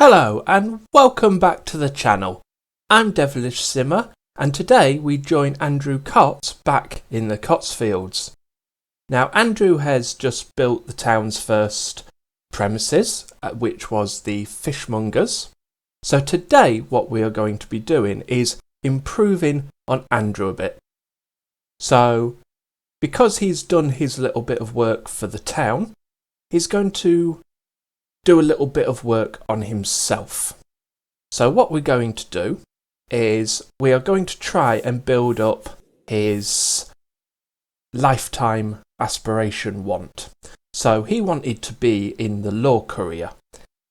Hello and welcome back to the channel. I'm Devilish Simmer and today we join Andrew Cotts back in the Cotsfields. Now Andrew has just built the town's first premises, which was the fishmongers. So today what we are going to be doing is improving on Andrew a bit. So because he's done his little bit of work for the town, he's going to do a little bit of work on himself. So what we're going to do is we are going to try and build up his lifetime aspiration want. So he wanted to be in the law career.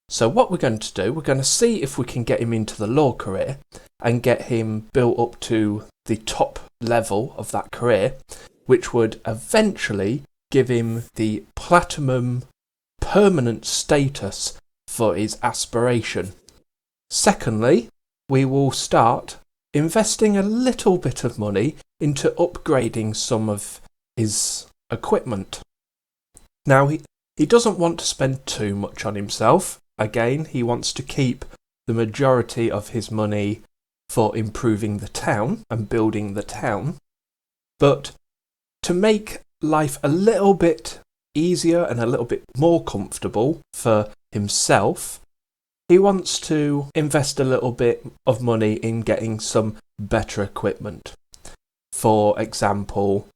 So what we're going to do, we're going to see if we can get him into the law career and get him built up to the top level of that career, which would eventually give him the platinum permanent status for his aspiration. Secondly, we will start investing a little bit of money into upgrading some of his equipment. Now he doesn't want to spend too much on himself. Again, he wants to keep the majority of his money for improving the town and building the town. But to make life a little bit easier and a little bit more comfortable for himself, he wants to invest a little bit of money in getting some better equipment. For example,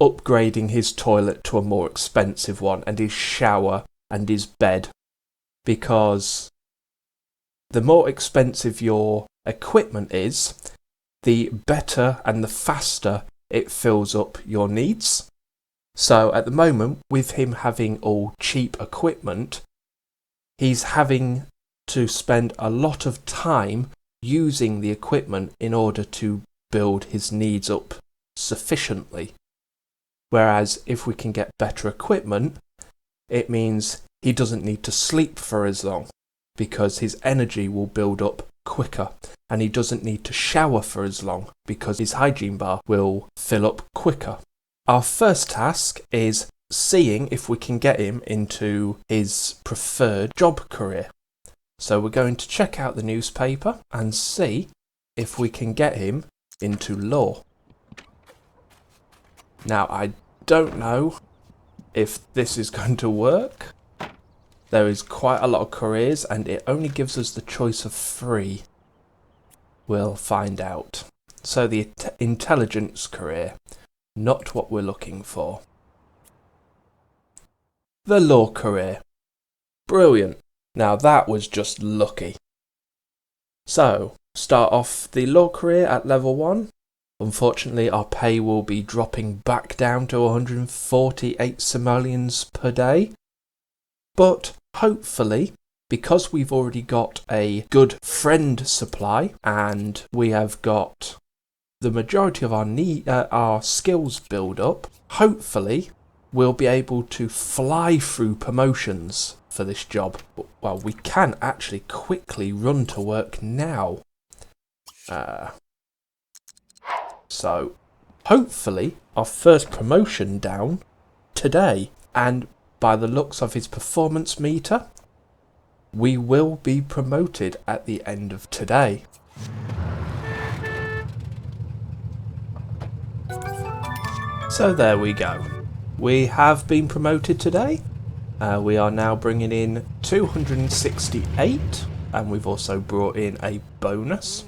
upgrading his toilet to a more expensive one and his shower and his bed, because the more expensive your equipment is, the better and the faster it fills up your needs. So at the moment, with him having all cheap equipment, he's having to spend a lot of time using the equipment in order to build his needs up sufficiently. Whereas if we can get better equipment, it means he doesn't need to sleep for as long because his energy will build up quicker, and he doesn't need to shower for as long because his hygiene bar will fill up quicker. Our first task is seeing if we can get him into his preferred job career. So we're going to check out the newspaper and see if we can get him into law. Now, I don't know if this is going to work. There is quite a lot of careers and it only gives us the choice of 3. We'll find out. So the intelligence career. Not what we're looking for. The law career. Brilliant. Now that was just lucky. So, start off the law career at level 1. Unfortunately, our pay will be dropping back down to 148 simoleons per day. But hopefully, because we've already got a good friend supply and we have got the majority of our skills build up, hopefully we'll be able to fly through promotions for this job. Well, we can actually quickly run to work now. So hopefully our first promotion down today, and by the looks of his performance meter, we will be promoted at the end of today. So there we go. We have been promoted today. We are now bringing in 268, and we've also brought in a bonus.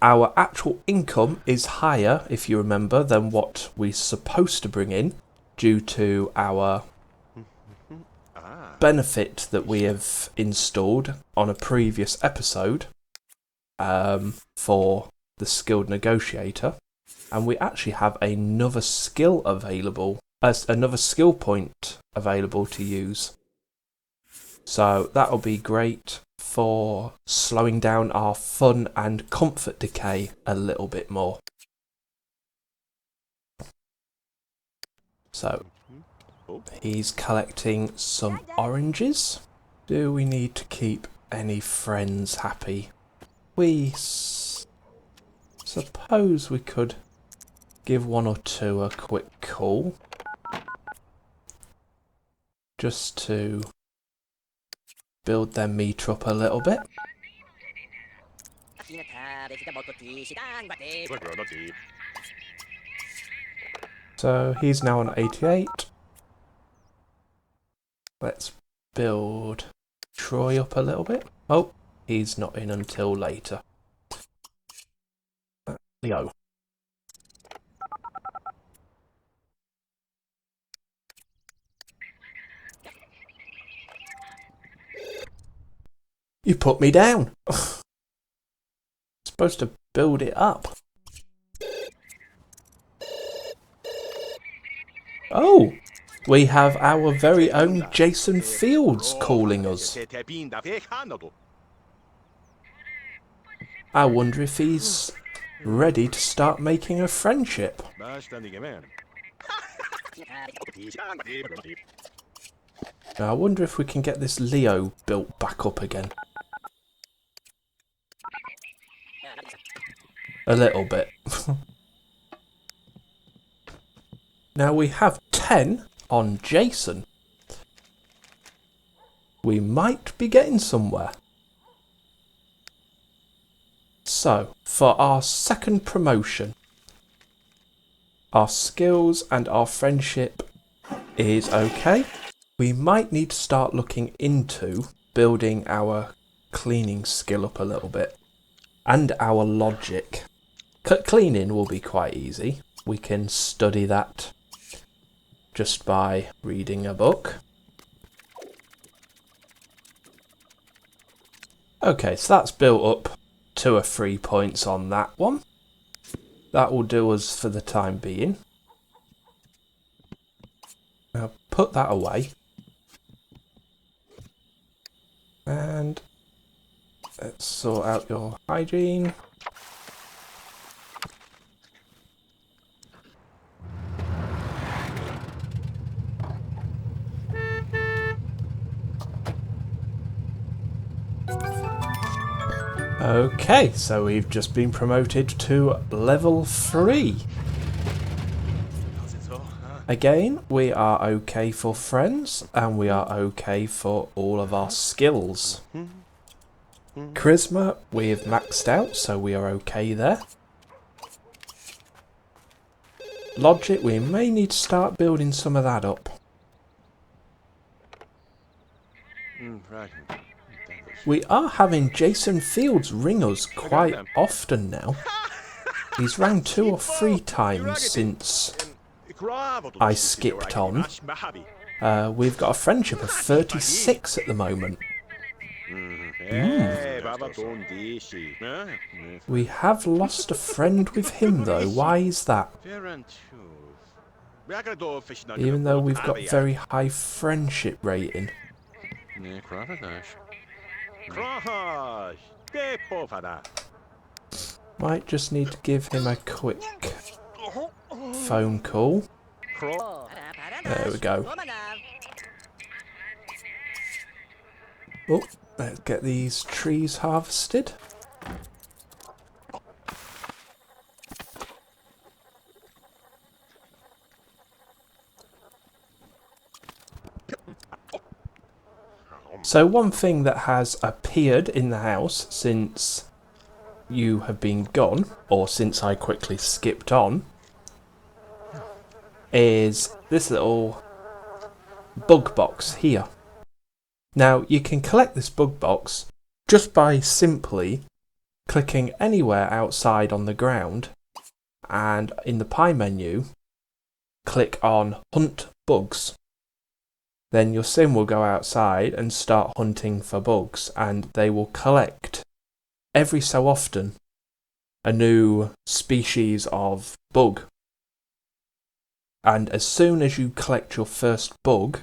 Our actual income is higher, if you remember, than what we're supposed to bring in due to our benefit that we have installed on a previous episode for the skilled negotiator. And we actually have another skill available, another skill point available to use. So that'll be great for slowing down our fun and comfort decay a little bit more. So he's collecting some oranges. Do we need to keep any friends happy? We suppose we could give 1 or 2 a quick call, just to build their meter up a little bit. So he's now on 88. Let's build Troy up a little bit. Oh, he's not in until later. Leo. You put me down. Supposed to build it up. Oh, we have our very own Jason Fields calling us. I wonder if he's ready to start making a friendship. Now, I wonder if we can get this Leo built back up again. A little bit. Now we have 10 on Jason. We might be getting somewhere. So, for our second promotion, our skills and our friendship is okay. We might need to start looking into building our cleaning skill up a little bit. And our logic. Cleaning will be quite easy. We can study that just by reading a book. Okay, so that's built up 2 or 3 points on that one. That will do us for the time being. Now put that away. And let's sort out your hygiene. Okay, so we've just been promoted to level 3. Again, we are okay for friends, and we are okay for all of our skills. Charisma, we've maxed out, so we are okay there. Logic, we may need to start building some of that up. We are having Jason Fields ring us quite often now. He's rang 2 or 3 times since I skipped on. We've got a friendship of 36 at the moment. We have lost a friend with him though. Why is that? Even though we've got very high friendship rating. Might just need to give him a quick phone call. There we go. Oh, let's get these trees harvested. So one thing that has appeared in the house since you have been gone, or since I quickly skipped on, is this little bug box here. Now you can collect this bug box just by simply clicking anywhere outside on the ground, and in the pie menu click on Hunt Bugs. Then your sim will go outside and start hunting for bugs, and they will collect every so often a new species of bug. And as soon as you collect your first bug,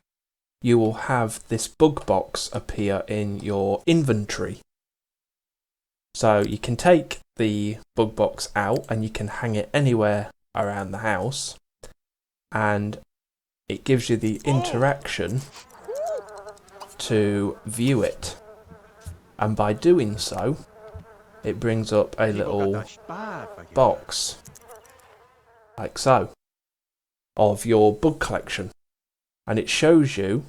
you will have this bug box appear in your inventory. So you can take the bug box out and you can hang it anywhere around the house, and it gives you the interaction to view it. And by doing so, it brings up a little box, like so, of your bug collection. And it shows you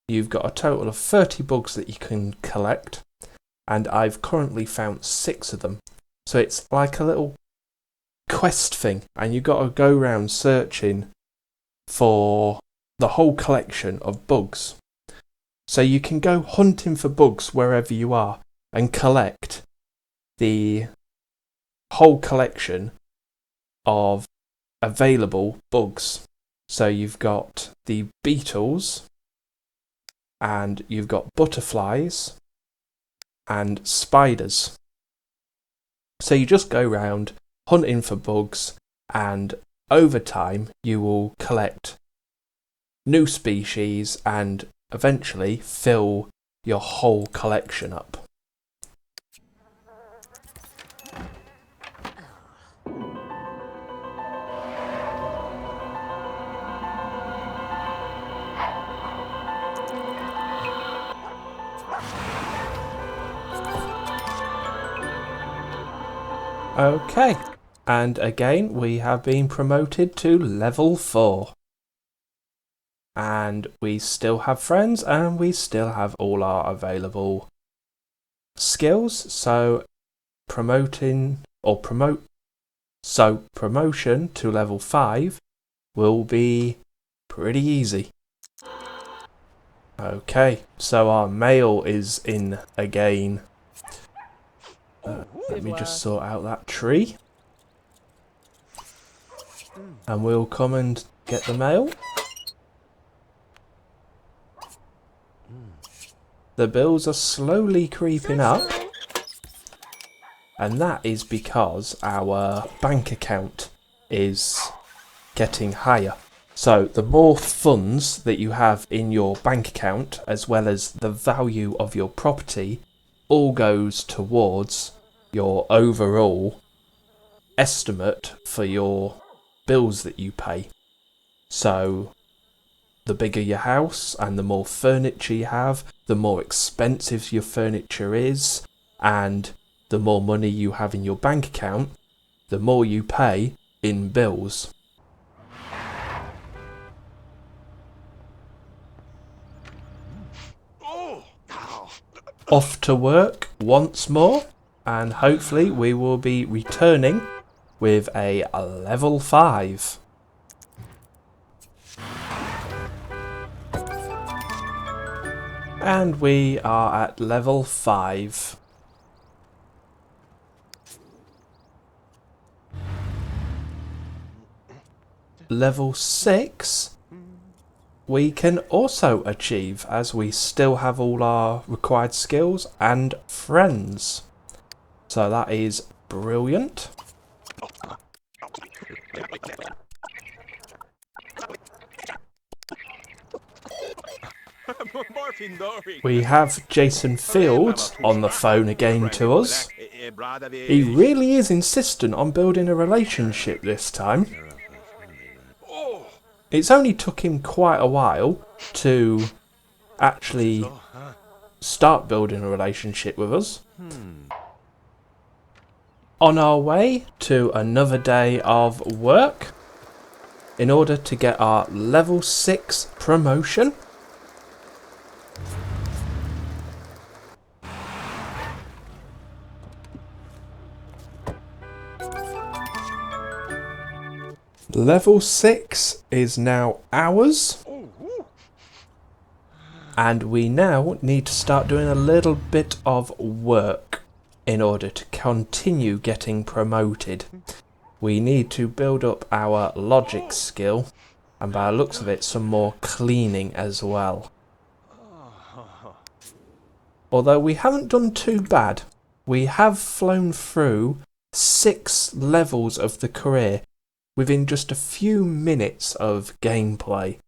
you've got a total of 30 bugs that you can collect, and I've currently found 6 of them. So it's like a little quest thing, and you've got to go around searching for the whole collection of bugs. So you can go hunting for bugs wherever you are and collect the whole collection of available bugs. So you've got the beetles, and you've got butterflies and spiders. So you just go around hunting for bugs, and over time you will collect new species and eventually fill your whole collection up. Okay, and again we have been promoted to level 4. And we still have friends, and we still have all our available skills. So promotion to level 5 will be pretty easy. Okay, so our mail is in again. Let me just sort out that tree, and we'll come and get the mail. The bills are slowly creeping up, and that is because our bank account is getting higher. So the more funds that you have in your bank account, as well as the value of your property, all goes towards your overall estimate for your bills that you pay. So the bigger your house and the more furniture you have, the more expensive your furniture is, and the more money you have in your bank account, the more you pay in bills. Off to work once more, and hopefully we will be returning with a level 5. And we are at level 5. Level 6 we can also achieve, as we still have all our required skills and friends. So that is brilliant. We have Jason Fields on the phone again to us. He really is insistent on building a relationship this time. It's only took him quite a while to actually start building a relationship with us. On our way to another day of work in order to get our level 6 promotion. Level 6 is now ours, and we now need to start doing a little bit of work in order to continue getting promoted. We need to build up our logic skill, and by the looks of it, some more cleaning as well. Although we haven't done too bad, we have flown through 6 levels of the career within just a few minutes of gameplay.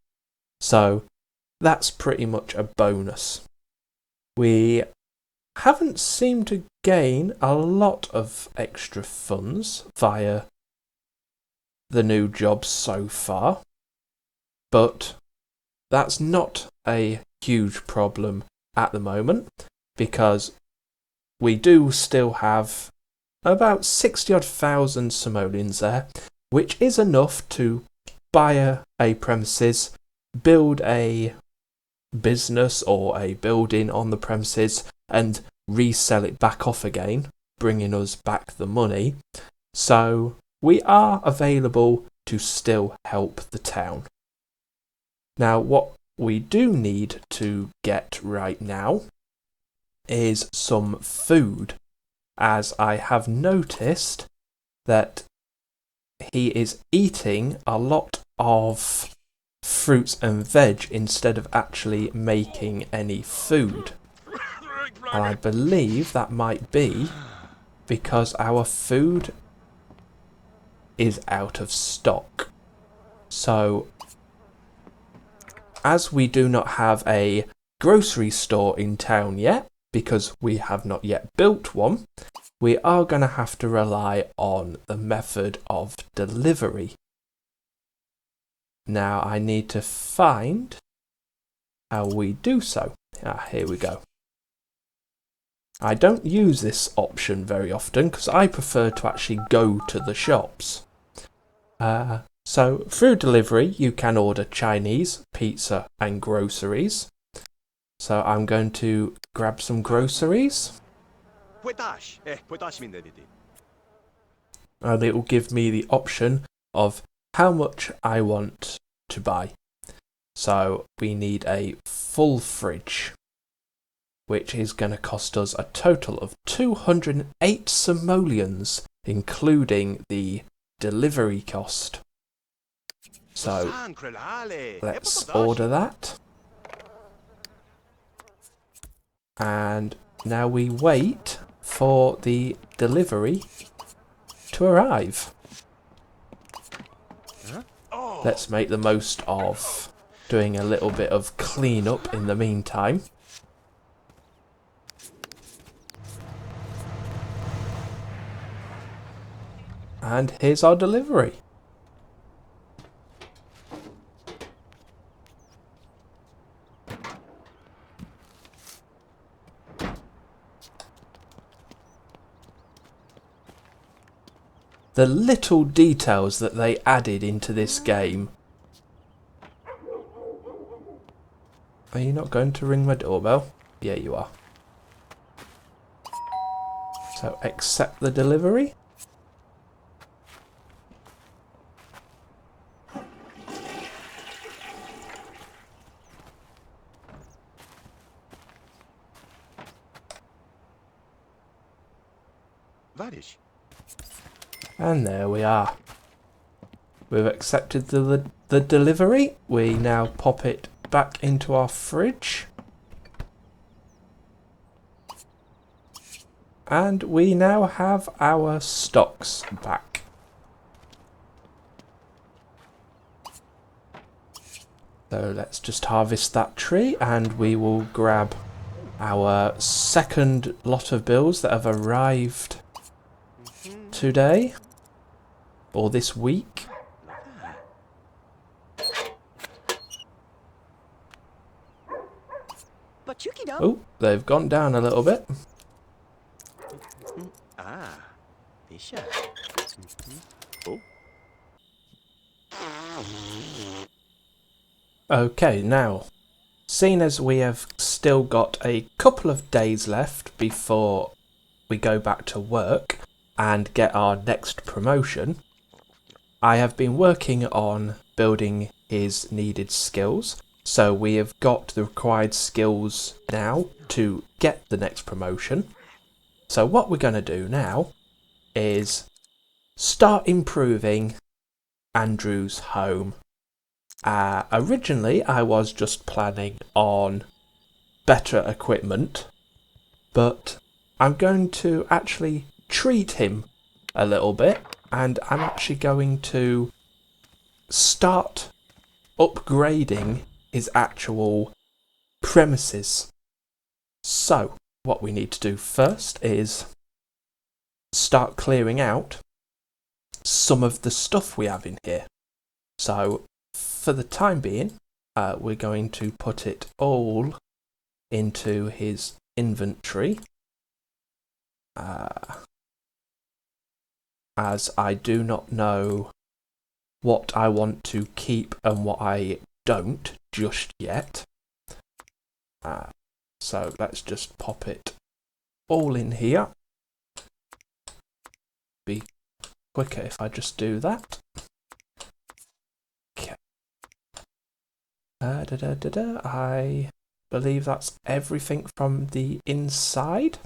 So that's pretty much a bonus. We haven't seemed to gain a lot of extra funds via the new jobs so far, but that's not a huge problem at the moment, because we do still have about 60-odd thousand simoleons there, which is enough to buy a premises, build a business or a building on the premises and resell it back off again, bringing us back the money. So we are available to still help the town. Now, what we do need to get right now is some food, as I have noticed that he is eating a lot of fruits and veg instead of actually making any food. And I believe that might be because our food is out of stock. So, as we do not have a grocery store in town yet, because we have not yet built one, we are going to have to rely on the method of delivery. Now I need to find how we do so. Here we go. I don't use this option very often because I prefer to actually go to the shops. So through delivery you can order Chinese, pizza and groceries. So I'm going to grab some groceries. And it will give me the option of how much I want to buy. So we need a full fridge, which is going to cost us a total of 208 simoleons, including the delivery cost. So let's order that. And now we wait for the delivery to arrive. Let's make the most of doing a little bit of cleanup in the meantime. And here's our delivery. The little details that they added into this game. Are you not going to ring my doorbell? Yeah, you are. So accept the delivery. And there we are. We've accepted the delivery. We now pop it back into our fridge. And we now have our stocks back. So let's just harvest that tree and we will grab our second lot of bills that have arrived today. Or this week. Oh, they've gone down a little bit. Okay, now, seeing as we have still got a couple of days left before we go back to work and get our next promotion, I have been working on building his needed skills. So we have got the required skills now to get the next promotion. So what we're going to do now is start improving Andrew's home. Originally I was just planning on better equipment, but I'm going to actually treat him a little bit, and I'm actually going to start upgrading his actual premises. So what we need to do first is start clearing out some of the stuff we have in here. So for the time being, we're going to put it all into his inventory, as I do not know what I want to keep and what I don't just yet. So let's just pop it all in here. Be quicker if I just do that. Okay. I believe that's everything from the inside.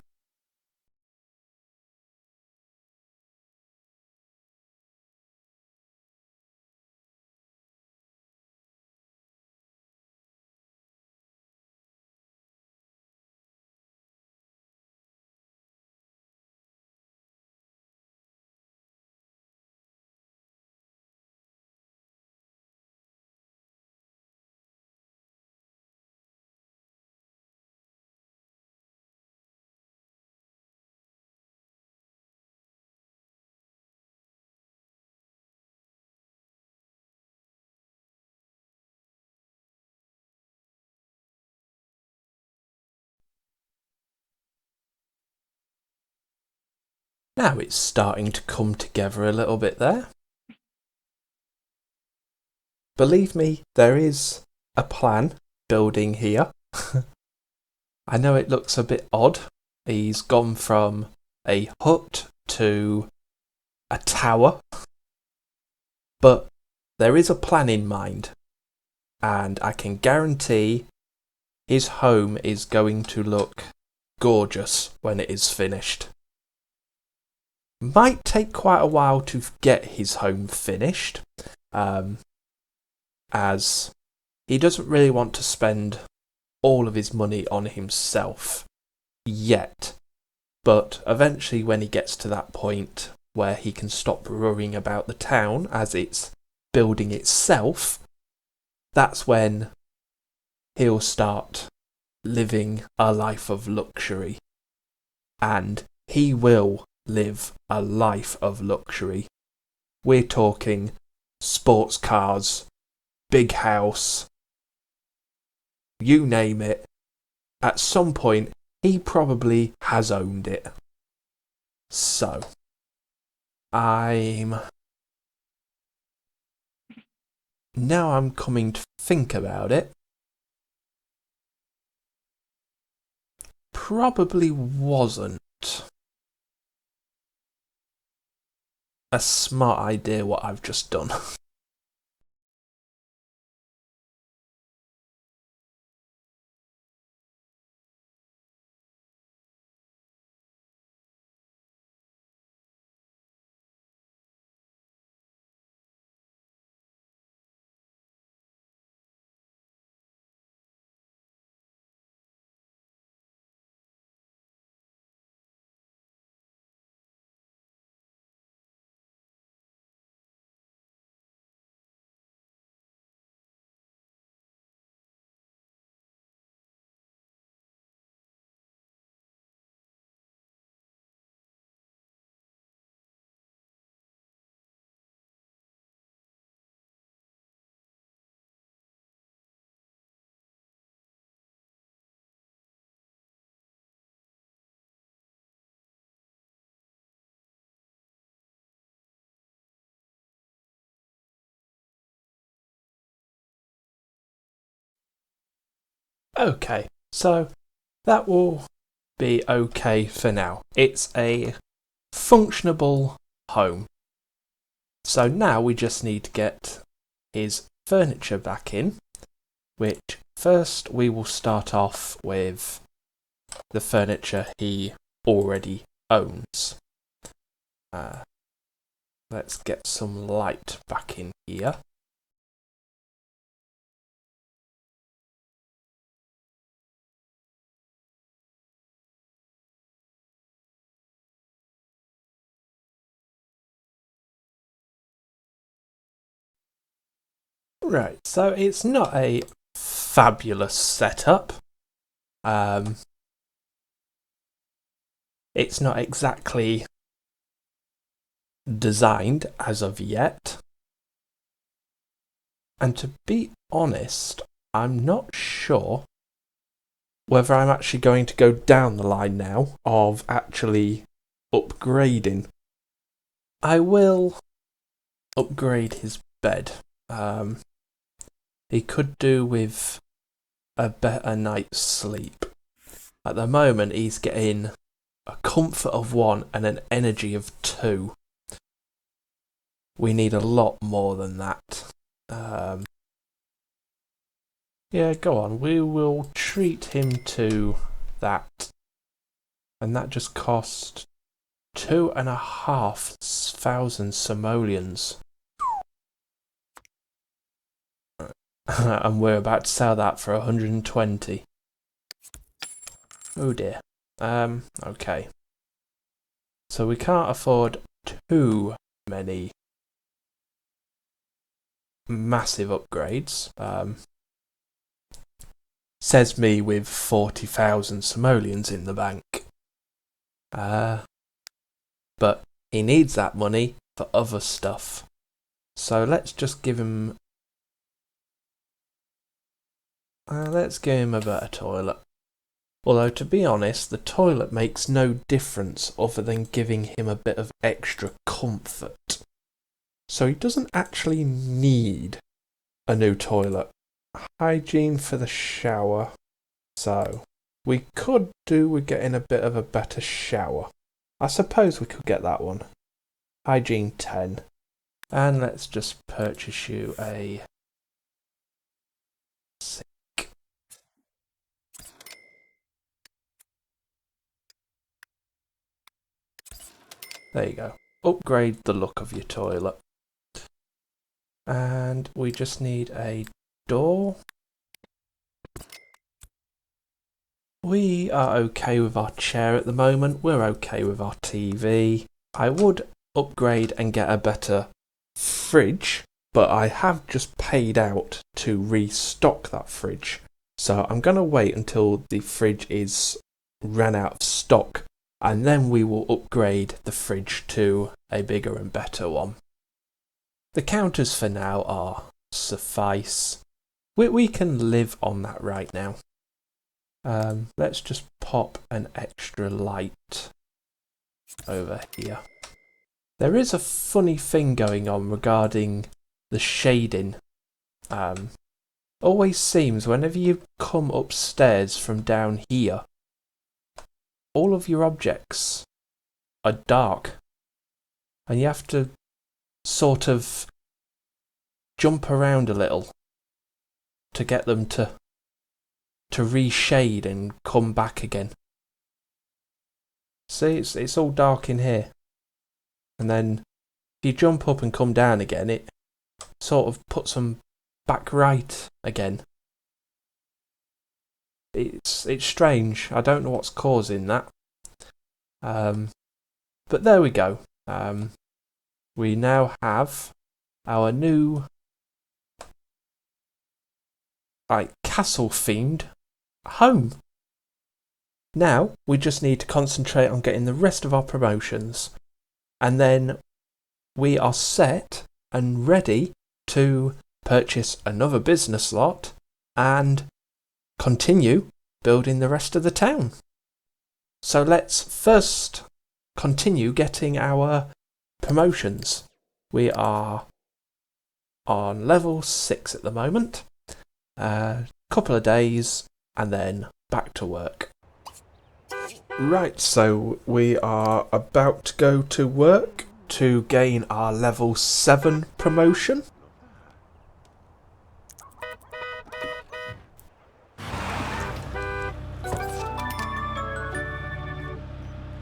Now it's starting to come together a little bit there. Believe me, there is a plan building here. I know it looks a bit odd. He's gone from a hut to a tower, but there is a plan in mind, and I can guarantee his home is going to look gorgeous when it is finished. Might take quite a while to get his home finished, as he doesn't really want to spend all of his money on himself yet. But eventually, when he gets to that point where he can stop worrying about the town as it's building itself, that's when he'll start living a life of luxury. And he will live a life of luxury. We're talking sports cars, big house, you name it. At some point, he probably has owned it. So, now I'm coming to think about it, probably wasn't a smart idea what I've just done. Okay, so that will be okay for now. It's a functionable home. So now we just need to get his furniture back in, which first we will start off with the furniture he already owns. Let's get some light back in here. Right, so it's not a fabulous setup. It's not exactly designed as of yet. And to be honest, I'm not sure whether I'm actually going to go down the line now of actually upgrading. I will upgrade his bed. He could do with a better night's sleep. At the moment, he's getting a comfort of 1 and an energy of 2. We need a lot more than that. Yeah, go on. We will treat him to that. And that just cost 2,500 simoleons. And we're about to sell that for 120. Oh dear. Okay. So we can't afford too many massive upgrades. Says me with 40,000 simoleons in the bank. But he needs that money for other stuff. So let's just give him... let's give him a better toilet. Although, to be honest, the toilet makes no difference other than giving him a bit of extra comfort. So he doesn't actually need a new toilet. Hygiene for the shower. So, we could do with getting a bit of a better shower. I suppose we could get that one. Hygiene 10. And let's just purchase you a sink. There you go. Upgrade the look of your toilet. And we just need a door. We are okay with our chair at the moment. We're okay with our TV. I would upgrade and get a better fridge, but I have just paid out to restock that fridge. So I'm going to wait until the fridge is ran out of stock, and then we will upgrade the fridge to a bigger and better one. The counters for now are suffice. We can live on that right now. Let's just pop an extra light over here. There is a funny thing going on regarding the shading. Always seems whenever you come upstairs from down here, all of your objects are dark. And you have to sort of jump around a little to get them to reshade and come back again. See, it's all dark in here. And then if you jump up and come down again, it sort of puts them back right again. It's strange. I don't know what's causing that. But there we go. We now have our new castle themed home. Now we just need to concentrate on getting the rest of our promotions, and then we are set and ready to purchase another business lot and continue building the rest of the town. So let's first continue getting our promotions. We are on level 6 at the moment. Couple of days and then back to work. Right, so we are about to go to work to gain our level 7 promotion.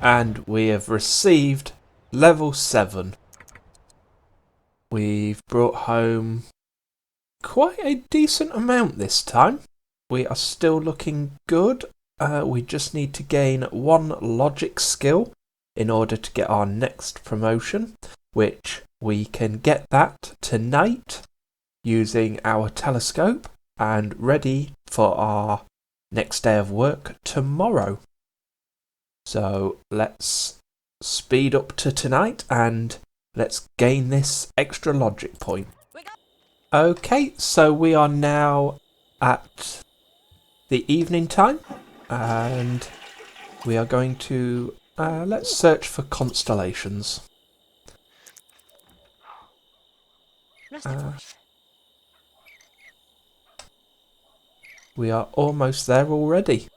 And we have received level 7. We've brought home quite a decent amount this time. We are still looking good. We just need to gain 1 logic skill in order to get our next promotion, which we can get that tonight using our telescope and ready for our next day of work tomorrow. So let's speed up to tonight and let's gain this extra logic point. Okay, so we are now at the evening time and we are going to let's search for constellations. we are almost there already.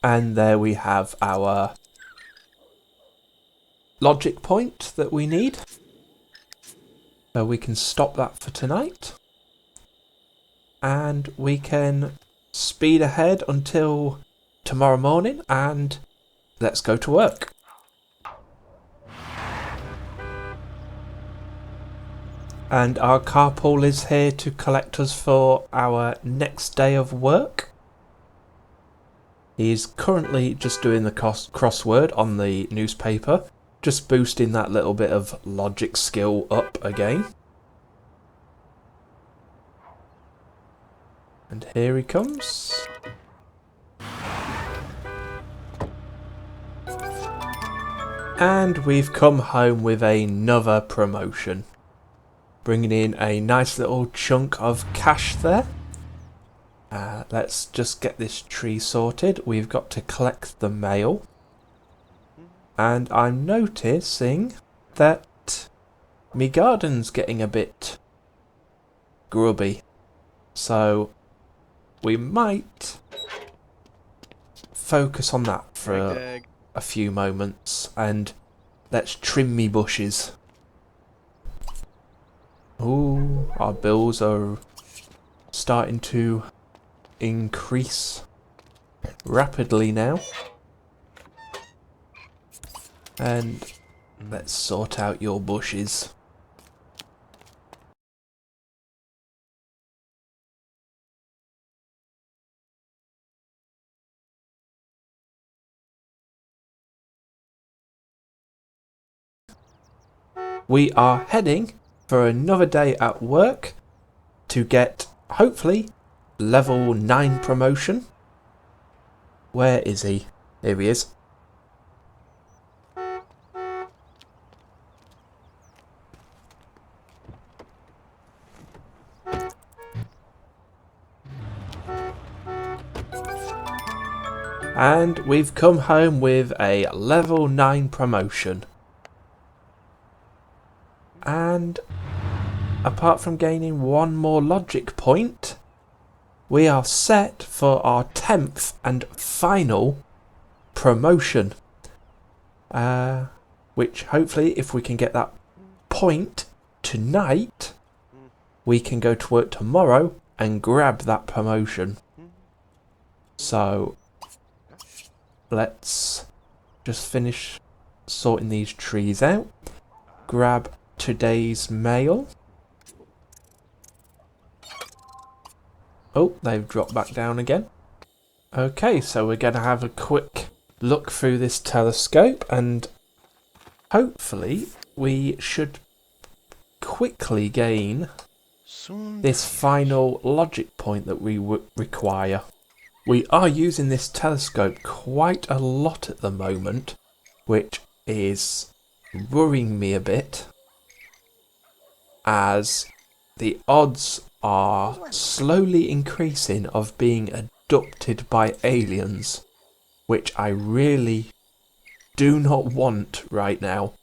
And there we have our logic point that we need. So we can stop that for tonight. And we can speed ahead until tomorrow morning and let's go to work. And our carpool is here to collect us for our next day of work. He's currently just doing the crossword on the newspaper, just boosting that little bit of logic skill up again. And here he comes. And we've come home with another promotion. Bringing in a nice little chunk of cash there. Let's just get this tree sorted. We've got to collect the mail. And I'm noticing that me garden's getting a bit grubby. So we might focus on that for a few moments and let's trim me bushes. Ooh, our bills are starting to increase rapidly now. And let's sort out your bushes. We are heading for another day at work to get, hopefully, level 9 promotion. Where is he? Here he is. And we've come home with a level 9 promotion. And apart from gaining one more logic point, we are set for our 10th and final promotion. Which hopefully, if we can get that point tonight, we can go to work tomorrow and grab that promotion. So let's just finish sorting these trees out. Grab today's mail. Oh, they've dropped back down again. Okay, so we're going to have a quick look through this telescope and hopefully we should quickly gain this final logic point that we require. We are using this telescope quite a lot at the moment, which is worrying me a bit, as the odds are slowly increasing of being abducted by aliens, which I really do not want right now.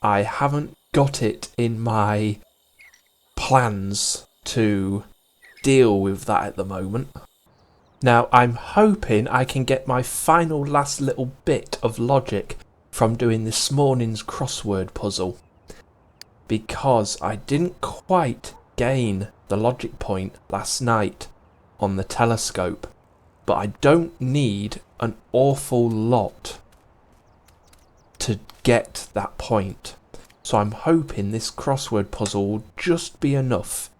I haven't got it in my plans to deal with that at the moment. Now I'm hoping I can get my final last little bit of logic from doing this morning's crossword puzzle, because I didn't quite gain the logic point last night on the telescope, but I don't need an awful lot to get that point. So I'm hoping this crossword puzzle will just be enough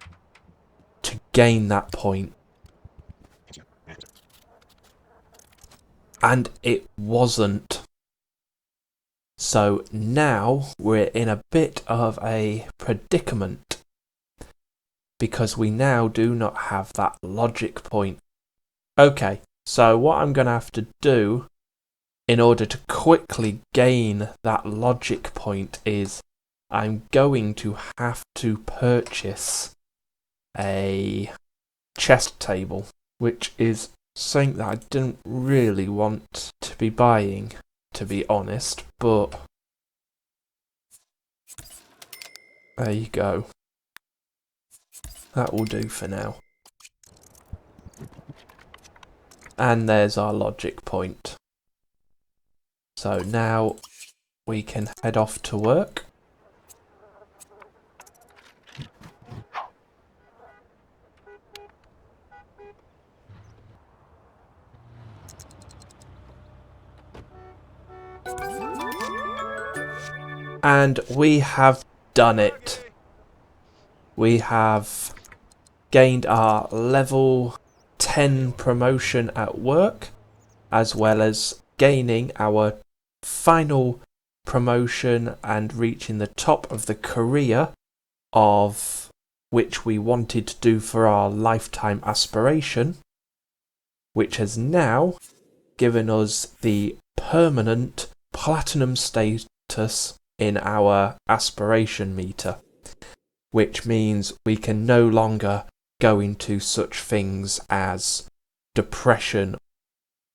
to gain that point. And it wasn't. So now we're in a bit of a predicament, because we now do not have that logic point. Okay, so what I'm going to have to do in order to quickly gain that logic point is I'm going to have to purchase a chess table, which is something that I didn't really want to be buying, to be honest, but there you go. That will do for now. And there's our logic point. So now we can head off to work. And we have done it. We have gained our level 10 promotion at work, as well as gaining our final promotion and reaching the top of the career of which we wanted to do for our lifetime aspiration, which has now given us the permanent platinum status in our aspiration meter, which means we can no longer go into such things as depression.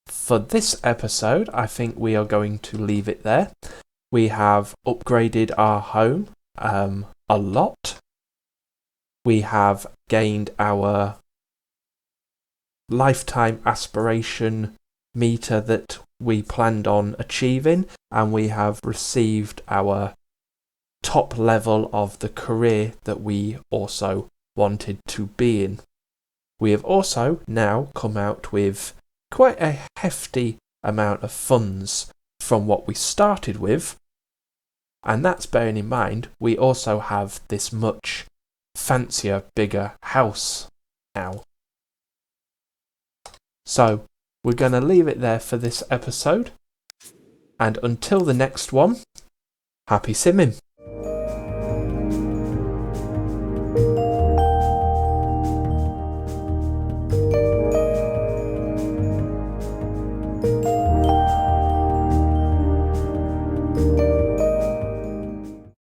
For this episode, I think we are going to leave it there. We have upgraded our home a lot. We have gained our lifetime aspiration meter that we planned on achieving, and we have received our top level of the career that we also wanted to be in. We have also now come out with quite a hefty amount of funds from what we started with, and that's bearing in mind we also have this much fancier, bigger house now. So we're going to leave it there for this episode, and until the next one, happy simming.